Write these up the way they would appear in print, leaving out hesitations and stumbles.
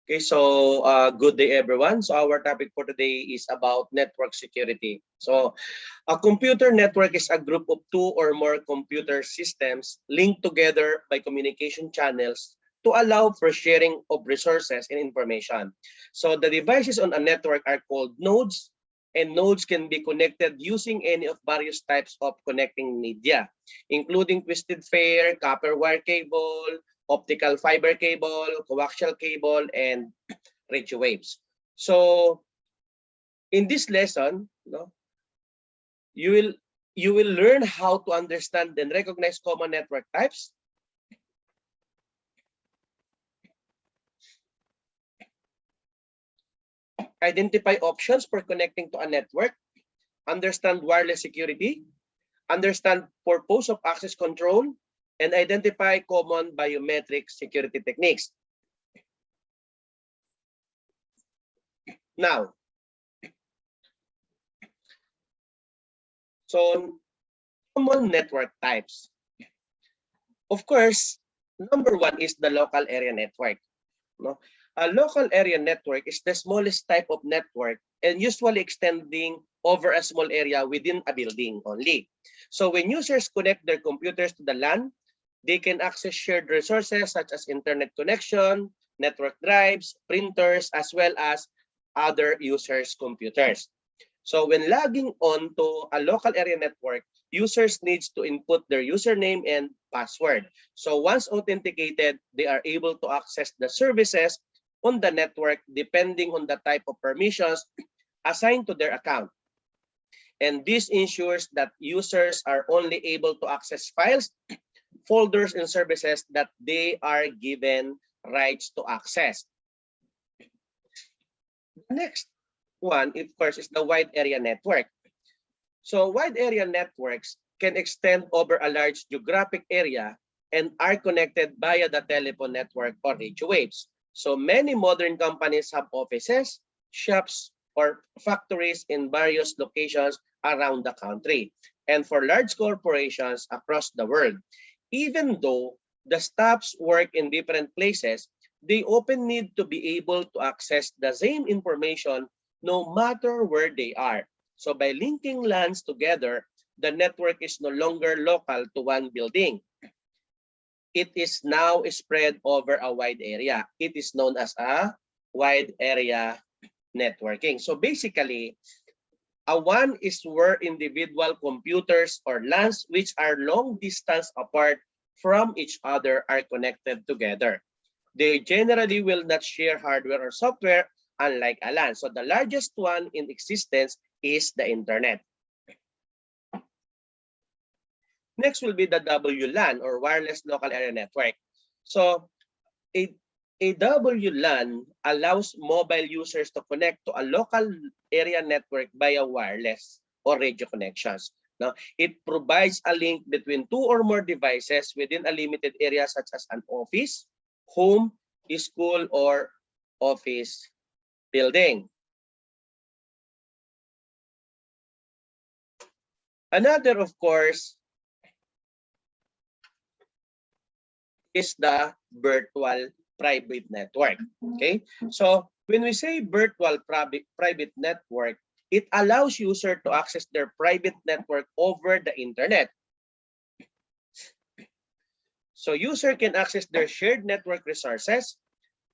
Okay, so good day everyone. So our topic for today is about network security. So a computer network is a group of two or more computer systems linked together by communication channels to allow for sharing of resources and information. So the devices on a network are called nodes, and nodes can be connected using any of various types of connecting media, including twisted pair, copper wire cable, optical fiber cable, coaxial cable, and radio waves. So in this lesson, you will you will learn how to understand and recognize common network types, identify options for connecting to a network, understand wireless security, understand purpose of access control, and identify common biometric security techniques. Now, so common network types. Of course, number one is the local area network. No? A local area network is the smallest type of network and usually extending over a small area within a building only. So when users connect their computers to the LAN, they can access shared resources such as internet connection, network drives, printers, as well as other users' computers. So when logging on to a local area network, users needs to input their username and password. So once authenticated, they are able to access the services on the network depending on the type of permissions assigned to their account. And this ensures that users are only able to access files, folders, and services that they are given rights to access. The next one, of course, is the wide area network. So wide area networks can extend over a large geographic area and are connected via the telephone network or radio waves. So many modern companies have offices, shops, or factories in various locations around the country, and for large corporations across the world. Even though the staffs work in different places, they often need to be able to access the same information no matter where they are. So by linking LANs together, the network is no longer local to one building. It is now spread over a wide area. It is known as a wide area networking. So basically, a WAN is where individual computers or LANs which are long distance apart from each other are connected together. They generally will not share hardware or software, unlike a LAN. So the largest one in existence is the internet. Next will be the WLAN or wireless local area network. So a WLAN allows mobile users to connect to a local area network via wireless or radio connections. Now, it provides a link between two or more devices within a limited area such as an office, home, school, or office building. Another, of course, is the virtual private network. Okay, so when we say virtual private network, it allows user to access their private network over the internet. So user can access their shared network resources,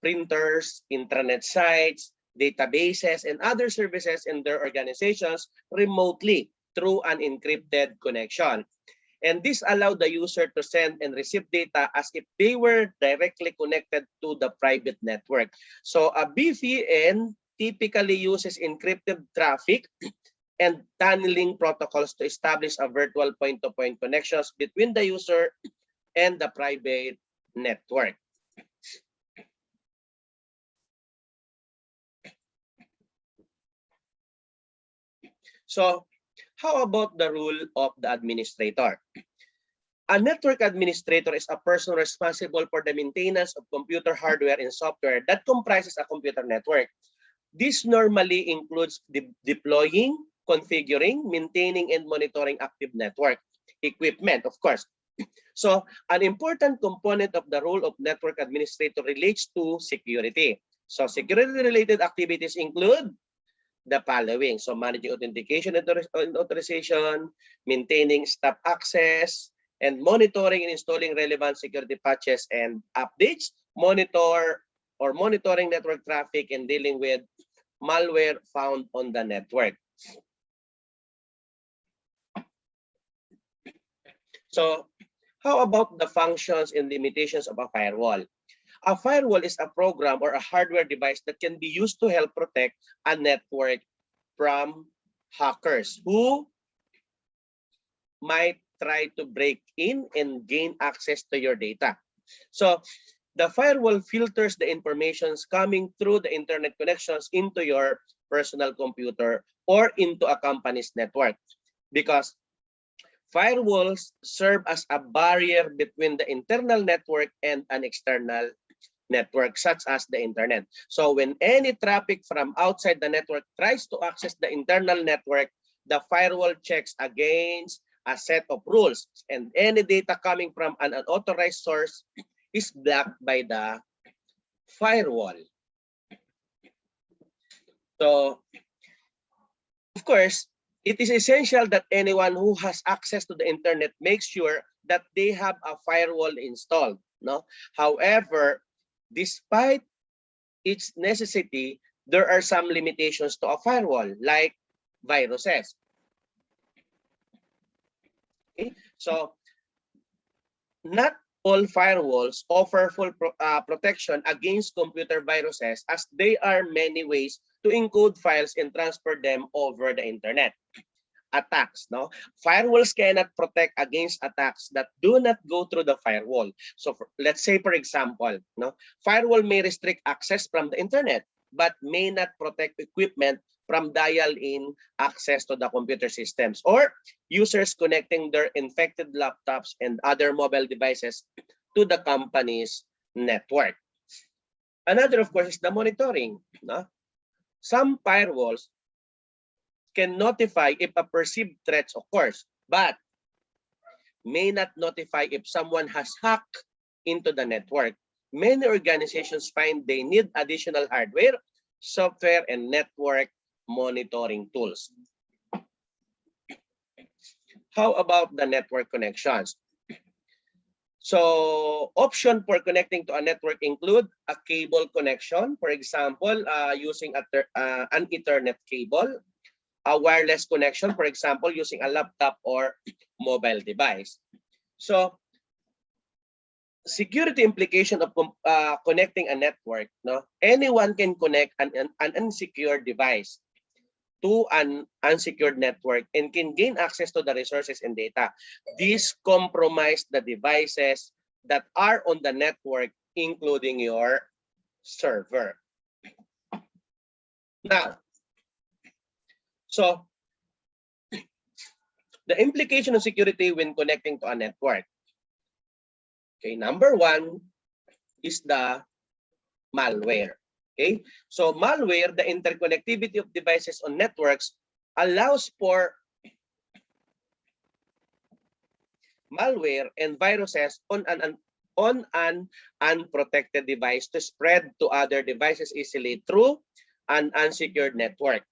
printers, intranet sites, databases, and other services in their organizations remotely through an encrypted connection. And this allowed the user to send and receive data as if they were directly connected to the private network. So a VPN typically uses encrypted traffic and tunneling protocols to establish a virtual point-to-point connections between the user and the private network. So how about the role of the administrator? A network administrator is a person responsible for the maintenance of computer hardware and software that comprises a computer network. This normally includes deploying, configuring, maintaining, and monitoring active network equipment, of course. So an important component of the role of network administrator relates to security. So security-related activities include the following. So managing authentication and authorization, maintaining staff access, and monitoring and installing relevant security patches and updates, monitoring network traffic, and dealing with malware found on the network. So how about the functions and limitations of a firewall? A firewall is a program or a hardware device that can be used to help protect a network from hackers who might try to break in and gain access to your data. So the firewall filters the informations coming through the internet connections into your personal computer or into a company's network, because firewalls serve as a barrier between the internal network and an external network, such as the internet. So when any traffic from outside the network tries to access the internal network, the firewall checks against a set of rules, and any data coming from an unauthorized source is blocked by the firewall. So, of course, it is essential that anyone who has access to the internet makes sure that they have a firewall installed. No? However, despite its necessity, there are some limitations to a firewall, like viruses. Okay? So, not all firewalls offer full protection against computer viruses, as there are many ways to encode files and transfer them over the internet. Attacks, no? Firewalls cannot protect against attacks that do not go through the firewall. So let's say, for example, no, firewall may restrict access from the internet, but may not protect equipment from dial-in access to the computer systems, or users connecting their infected laptops and other mobile devices to the company's network. Another, of course, is the monitoring. No? Some firewalls can notify if a perceived threat occurs, but may not notify if someone has hacked into the network. Many organizations find they need additional hardware, software, and network monitoring tools. How about the network connections? So option for connecting to a network include a cable connection, for example, using an Ethernet cable, a wireless connection, for example, using a laptop or mobile device. So security implication of connecting a network, no? Anyone can connect an unsecured device to an unsecured network and can gain access to the resources and data. This compromises the devices that are on the network, including your server. Now, so the implication of security when connecting to a network. Okay, number one is the malware. Okay, so malware, the interconnectivity of devices on networks, allows for malware and viruses on an unprotected device to spread to other devices easily through an unsecured network.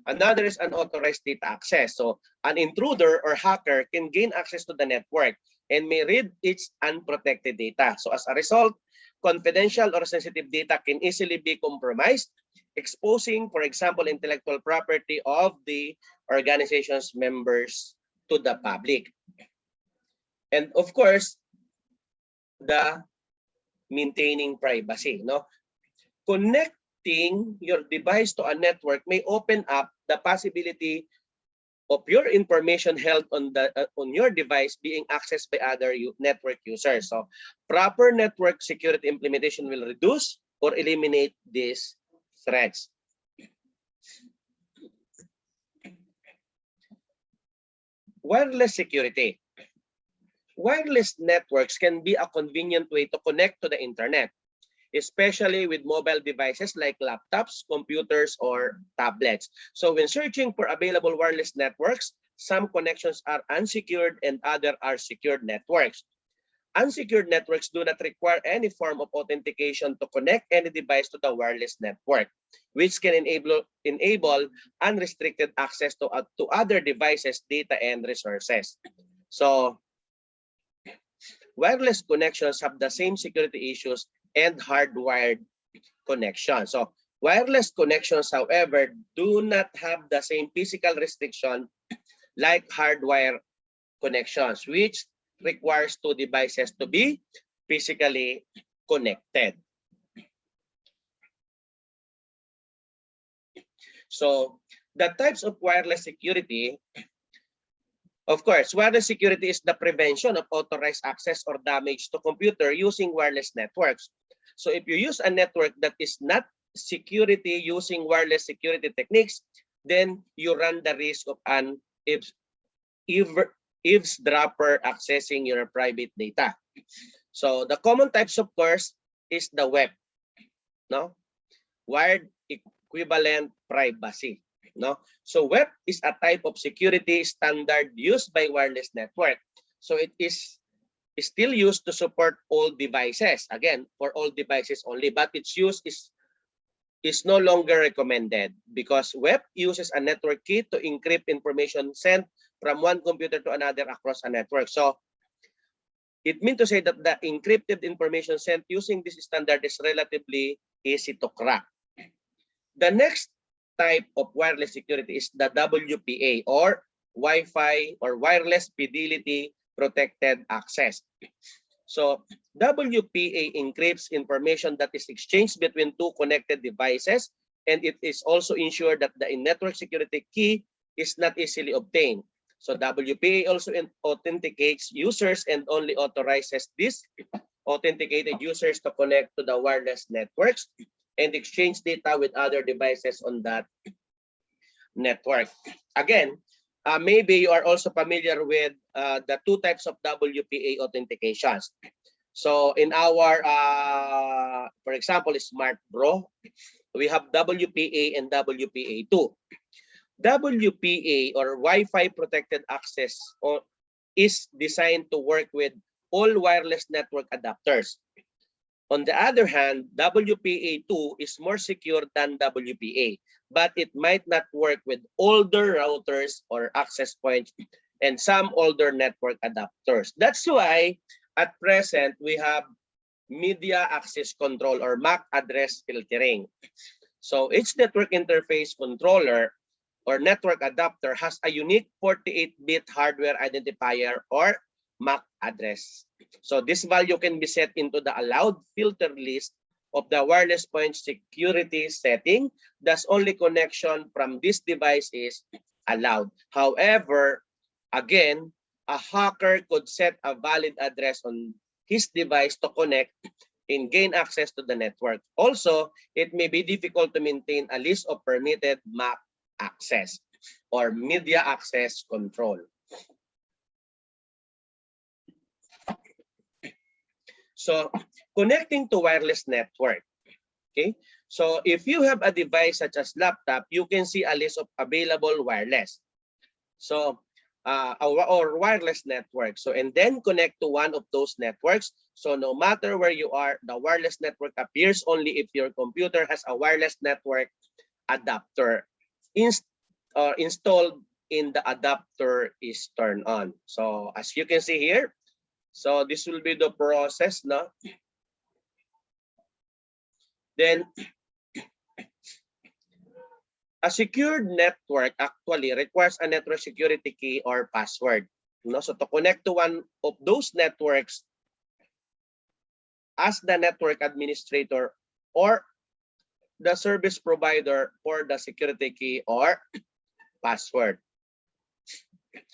Another is unauthorized data access. So an intruder or hacker can gain access to the network and may read its unprotected data. So as a result, confidential or sensitive data can easily be compromised, exposing, for example, intellectual property of the organization's members to the public. And of course, the maintaining privacy. No? Connecting your device to a network may open up the possibility of your information held on your device being accessed by other network users. So proper network security implementation will reduce or eliminate these threats. Wireless security. Wireless networks can be a convenient way to connect to the internet, especially with mobile devices like laptops, computers, or tablets. So when searching for available wireless networks, some connections are unsecured and other are secured networks. Unsecured networks do not require any form of authentication to connect any device to the wireless network, which can enable unrestricted access to other devices, data, and resources. So, wireless connections have the same security issues and hardwired connections. So, wireless connections, however, do not have the same physical restriction like hardwire connections, which requires two devices to be physically connected. So the types of wireless security, of course, wireless security is the prevention of authorized access or damage to computer using wireless networks. So if you use a network that is not security using wireless security techniques, then you run the risk of an eavesdropper accessing your private data. So the common types, of course, is the web, no? Wired equivalent privacy, no? So web is a type of security standard used by wireless network. So it is still used to support all devices. Again, for all devices only, but its use is no longer recommended because web uses a network key to encrypt information sent from one computer to another across a network. So it means to say that the encrypted information sent using this standard is relatively easy to crack. The next type of wireless security is the WPA, or Wi-Fi or Wireless Fidelity Protected Access. So WPA encrypts information that is exchanged between two connected devices, and it is also ensured that the network security key is not easily obtained. So WPA also authenticates users and only authorizes these authenticated users to connect to the wireless networks and exchange data with other devices on that network. Again, maybe you are also familiar with the two types of WPA authentications. So in our, for example, Smart Bro, we have WPA and WPA2. WPA, or Wi-Fi Protected Access, is designed to work with all wireless network adapters. On the other hand, WPA2 is more secure than WPA, but it might not work with older routers or access points and some older network adapters. That's why at present we have media access control, or MAC address filtering. So each network interface controller or network adapter has a unique 48-bit hardware identifier, or MAC address. So this value can be set into the allowed filter list of the wireless point security setting. Thus, only connection from this device is allowed. However, again, a hacker could set a valid address on his device to connect and gain access to the network. Also, it may be difficult to maintain a list of permitted MAC access or media access control. So connecting to wireless network. Okay. So if you have a device such as laptop, you can see a list of available wireless. So or wireless network. So and then connect to one of those networks. So no matter where you are, the wireless network appears only if your computer has a wireless network adapter installed in the adapter is turned on. So as you can see here, so this will be the process, no? Then a secured network actually requires a network security key or password. No? So to connect to one of those networks, ask the network administrator or the service provider for the security key or password.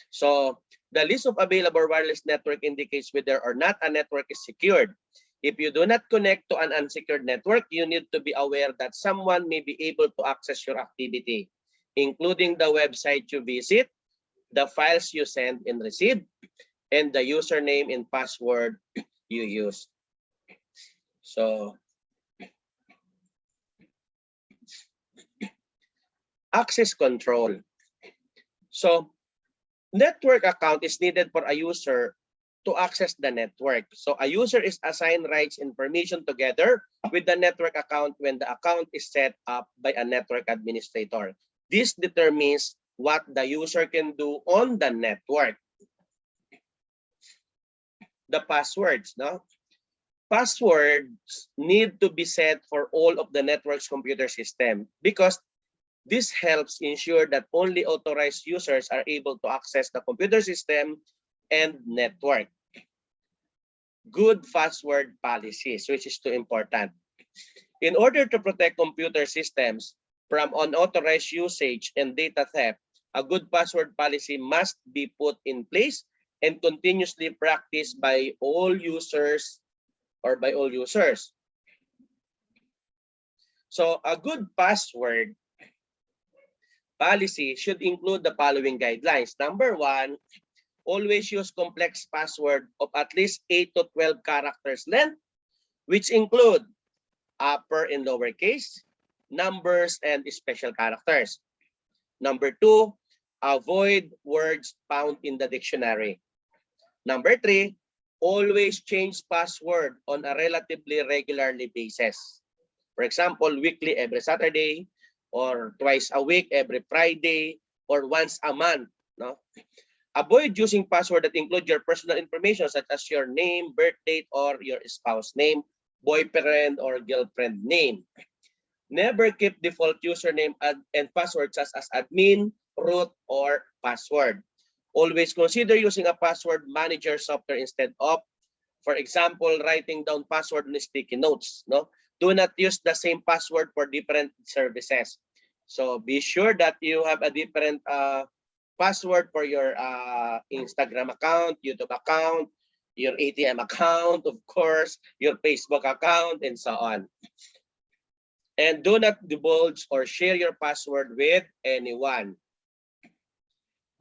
So the list of available wireless network indicates whether or not a network is secured. If you do not connect to an unsecured network, you need to be aware that someone may be able to access your activity, including the website you visit, the files you send and receive, and the username and password you use. So access control. So network account is needed for a user to access the network. So a user is assigned rights and permission together with the network account when the account is set up by a network administrator. This determines what the user can do on the network. The passwords, no? Passwords need to be set for all of the network's computer system because this helps ensure that only authorized users are able to access the computer system and network. Good password policies, which is too important. In order to protect computer systems from unauthorized usage and data theft, a good password policy must be put in place and continuously practiced by all users. So a good password policy should include the following guidelines. Number one, always use complex password of at least 8 to 12 characters length, which include upper and lower case, numbers, and special characters. Number two, avoid words found in the dictionary. Number three, always change password on a relatively regularly basis. For example, weekly every Saturday, or twice a week every Friday, or once a month. No? Avoid using password that include your personal information such as your name, birth date, or your spouse name, boyfriend or girlfriend name. Never keep default username and password such as admin, root, or password. Always consider using a password manager software instead of, for example, writing down password on sticky notes. No, do not use the same password for different services. So be sure that you have a different password for your Instagram account, YouTube account, your ATM account, of course, your Facebook account, and so on. And do not divulge or share your password with anyone.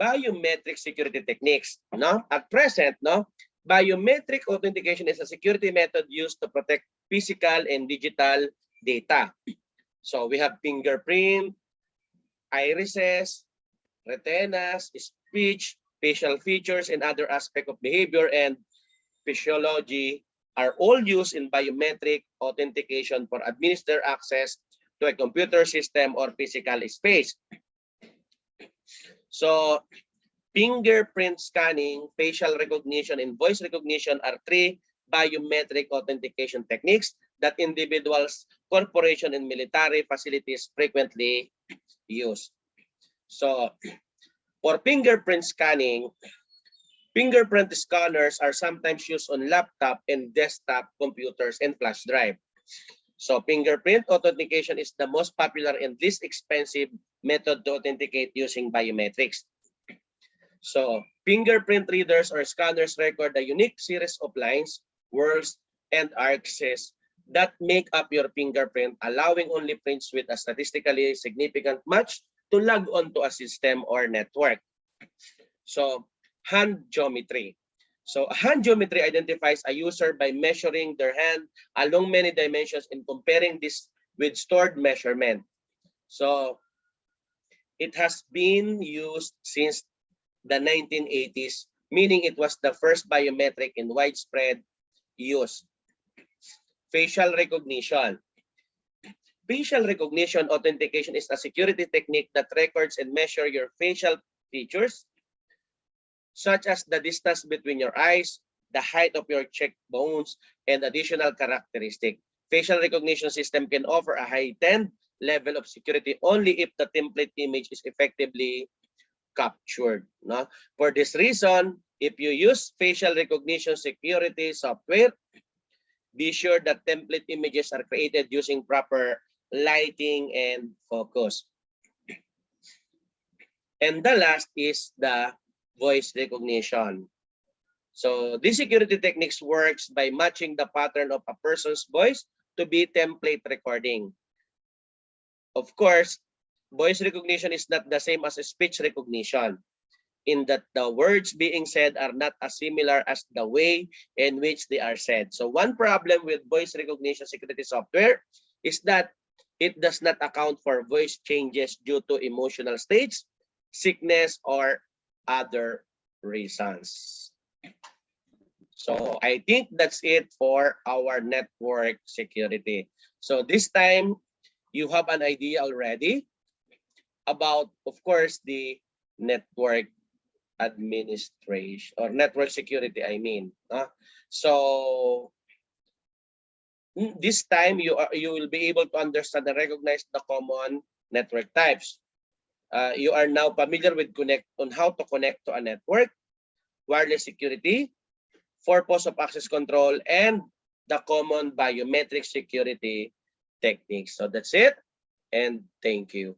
Biometric security techniques, no? At present, no? Biometric authentication is a security method used to protect physical and digital data. So we have fingerprint, irises, retinas, speech, facial features, and other aspects of behavior and physiology are all used in biometric authentication for administer access to a computer system or physical space. So fingerprint scanning, facial recognition, and voice recognition are three biometric authentication techniques that individuals, corporations, and military facilities frequently use. So for fingerprint scanning, fingerprint scanners are sometimes used on laptop and desktop computers and flash drive. So fingerprint authentication is the most popular and least expensive method to authenticate using biometrics. So fingerprint readers or scanners record a unique series of lines, words, and arcs that make up your fingerprint, allowing only prints with a statistically significant match to log onto a system or network. So hand geometry. So hand geometry identifies a user by measuring their hand along many dimensions and comparing this with stored measurement. So it has been used since the 1980s, meaning it was the first biometric in widespread use. Facial recognition. Facial recognition authentication is a security technique that records and measures your facial features, such as the distance between your eyes, the height of your cheekbones, and additional characteristics. Facial recognition system can offer a heightened level of security only if the template image is effectively captured. No? For this reason, if you use facial recognition security software, be sure that template images are created using proper lighting and focus. And the last is the voice recognition. So this security techniques works by matching the pattern of a person's voice to be template recording. Of course, voice recognition is not the same as speech recognition, in that the words being said are not as similar as the way in which they are said. So one problem with voice recognition security software is that it does not account for voice changes due to emotional states, sickness, or other reasons. So I think that's it for our network security. So this time, you have an idea already about, of course, the network administration or network security, I mean. So this time, you will be able to understand and recognize the common network types. You are now familiar with how to connect to a network, wireless security, purpose of access control, and the common biometric security techniques. So that's it, and thank you.